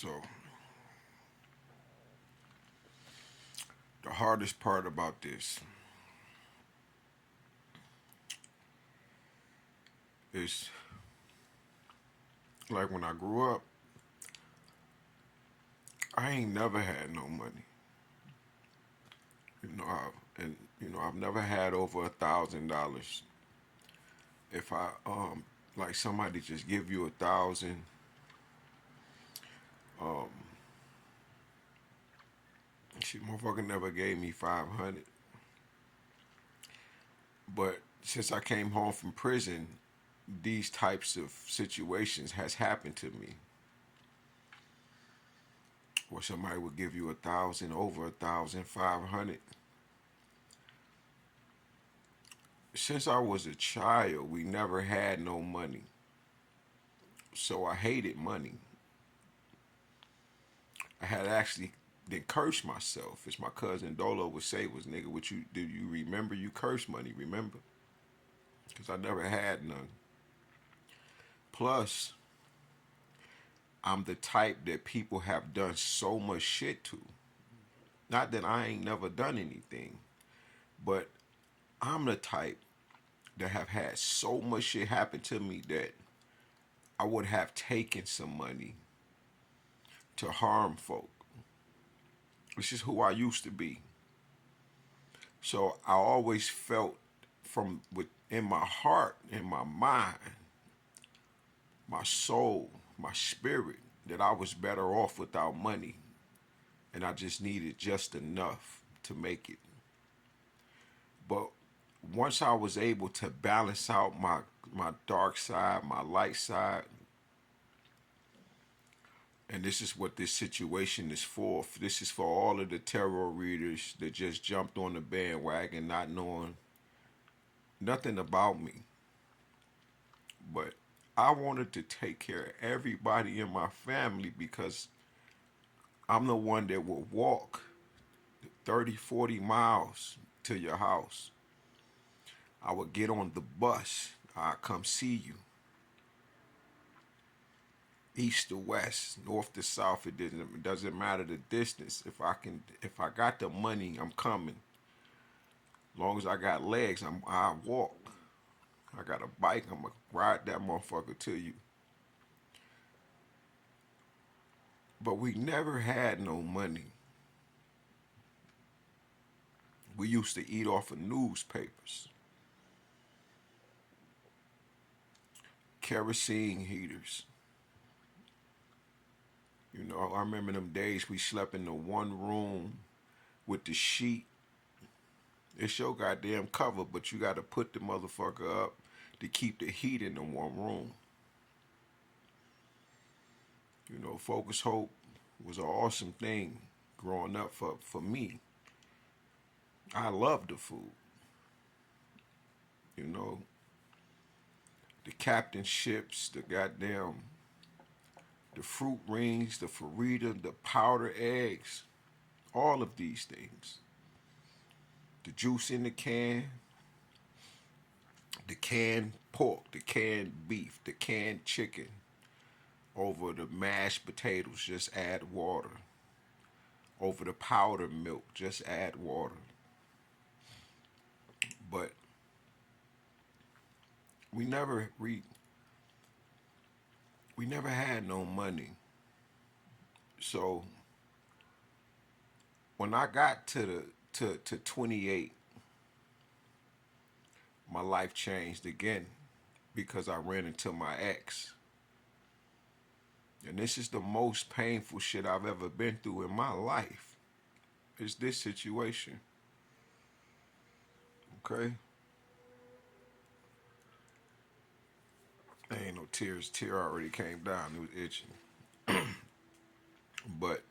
So the hardest part about this is like when I grew up, I ain't never had no money. And I've never had over $1,000. If I like somebody just give you 1,000, um, she motherfucker never gave me 500. But since I came home from prison, these types of situations has happened to me, where somebody would give you 1,000, over 1,500. Since I was a child, we never had no money, so I hated money. I had actually then cursed myself, as my cousin Dolo would say, was nigga, what you do? You remember you curse money? Remember? Because I never had none. Plus, I'm the type that people have done so much shit to. Not that I ain't never done anything, but I'm the type that have had so much shit happen to me that I would have taken some money to harm folk. This is who I used to be. So I always felt from within my heart, in my mind, my soul, my spirit, that I was better off without money. And I just needed just enough to make it. But once I was able to balance out my dark side, my light side, and this is what this situation is for. This is for all of the tarot readers that just jumped on the bandwagon not knowing nothing about me. But I wanted to take care of everybody in my family because I'm the one that will walk 30, 40 miles to your house. I would get on the bus. I come see you. East to west, north to south, it doesn't matter the distance. If I got the money, I'm coming. As long as I got legs, I walk. I got a bike, I'm gonna ride that motherfucker to you. But we never had no money. We used to eat off of newspapers, kerosene heaters. I remember them days we slept in the one room with the sheet. It's your goddamn cover, but you got to put the motherfucker up to keep the heat in the one room. Focus Hope was an awesome thing growing up for me. I loved the food. You know, the captain ships, the fruit rings, the farida, the powder eggs, all of these things. The juice in the canned pork, the canned beef, the canned chicken. Over the mashed potatoes, just add water. Over the powdered milk, just add water. But we never we we never had no money. So when I got to 28, my life changed again because I ran into my ex. And this is the most painful shit I've ever been through in my life. Is this situation. Okay? There ain't no tears. Tear already came down. It was itching. But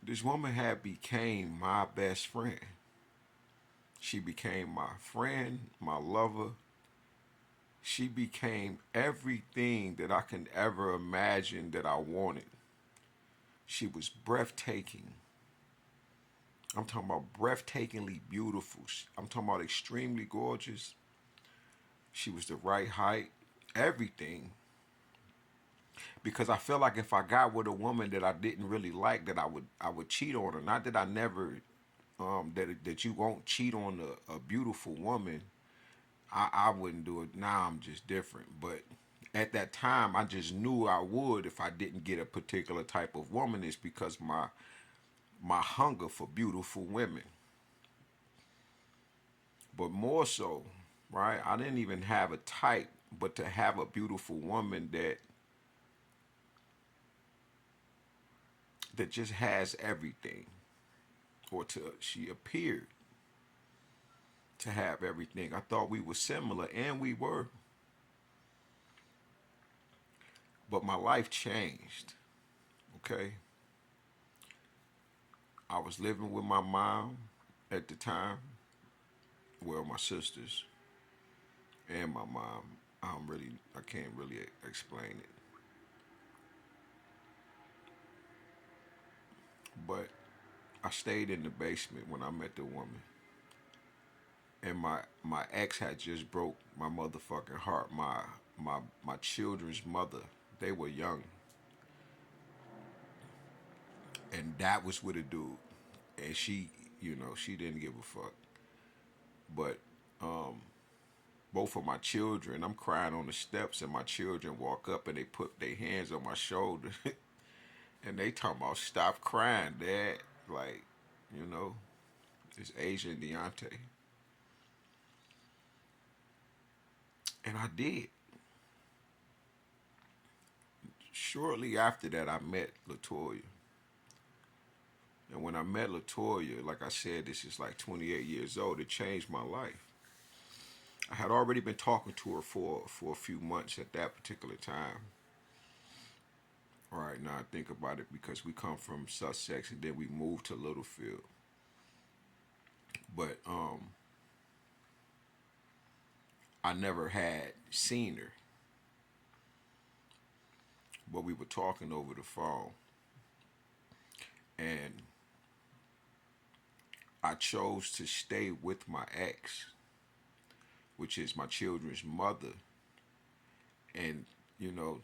this woman had became my best friend. She became my friend, my lover. She became everything that I can ever imagine that I wanted. She was breathtaking. I'm talking about breathtakingly beautiful. I'm talking about extremely gorgeous. She was the right height, everything. because I feel like if I got with a woman that I didn't really like, that I would cheat on her. Not that I never that you won't cheat on a beautiful woman. I wouldn't do it. Now I'm just different. But at that time, I just knew I would if I didn't get a particular type of woman. It's because my hunger for beautiful women. But more so, right? I didn't even have a type, but to have a beautiful woman that just has everything, or to she appeared to have everything. I thought we were similar, and we were, but my life changed. Okay, I was living with my mom at the time. Well, my sisters and my mom. I can't really explain it, but I stayed in the basement when I met the woman, and my ex had just broke my motherfucking heart. My children's mother, they were young, and that was with a dude, and she didn't give a fuck. But both of my children, I'm crying on the steps, and my children walk up and they put their hands on my shoulder, and they talking about stop crying, Dad. Like, you know, it's Asia and Deontay, and I did. Shortly after that, I met Latoya. And when I met Latoya, like I said, this is like 28 years old. It changed my life. I had already been talking to her for a few months at that particular time. All right, now I think about it because we come from Sussex and then we moved to Littlefield. But I never had seen her, but we were talking over the phone, and I chose to stay with my ex, which is my children's mother. And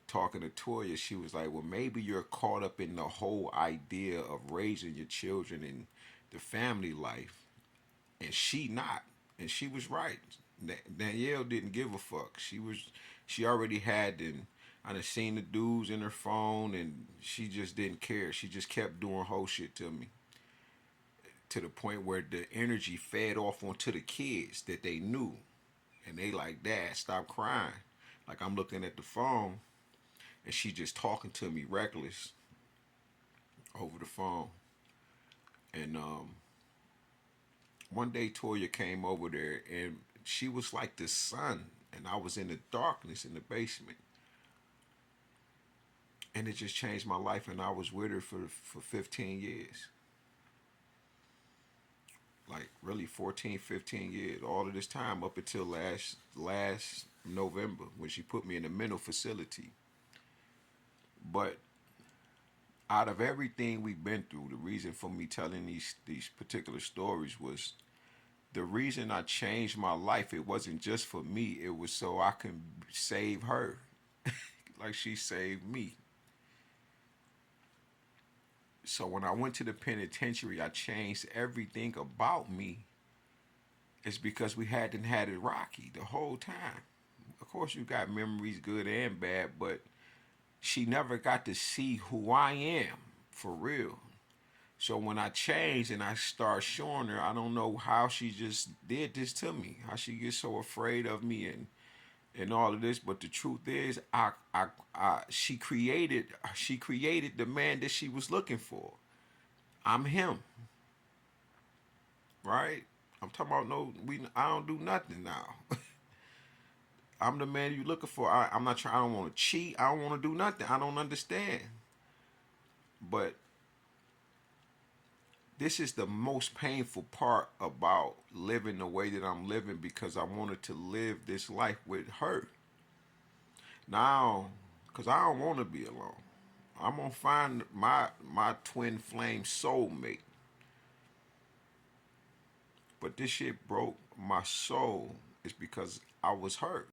talking to Toya, she was like, "Well, maybe you're caught up in the whole idea of raising your children and the family life, and she not." And she was right. Danielle didn't give a fuck. She already had, and I done seen the dudes in her phone, and she just didn't care. She just kept doing whole shit to me, to the point where the energy fed off onto the kids that they knew, and they like, "Dad, stop crying." Like, I'm looking at the phone, and she just talking to me reckless over the phone. And one day Toya came over there, and she was like the sun, and I was in the darkness in the basement, and it just changed my life. And I was with her for 15 years, like really 14, 15 years, all of this time up until last November when she put me in a mental facility. But out of everything we've been through, the reason for me telling these particular stories was the reason I changed my life. It wasn't just for me, it was so I can save her like she saved me. So when I went to the penitentiary, I changed everything about me. It's because we hadn't had it rocky the whole time. Of course, you got memories, good and bad, but she never got to see who I am for real. So when I changed and I start showing her, I don't know how she just did this to me. How she gets so afraid of me and all of this. But the truth is, she created the man that she was looking for. I'm him, right? I'm talking about no. I don't do nothing now. I'm the man you looking for. I'm not trying. I don't want to cheat. I don't want to do nothing. I don't understand. But this is the most painful part about living the way that I'm living, because I wanted to live this life with her. Now, because I don't want to be alone. I'm gonna find my twin flame soulmate. But this shit broke my soul is because I was hurt.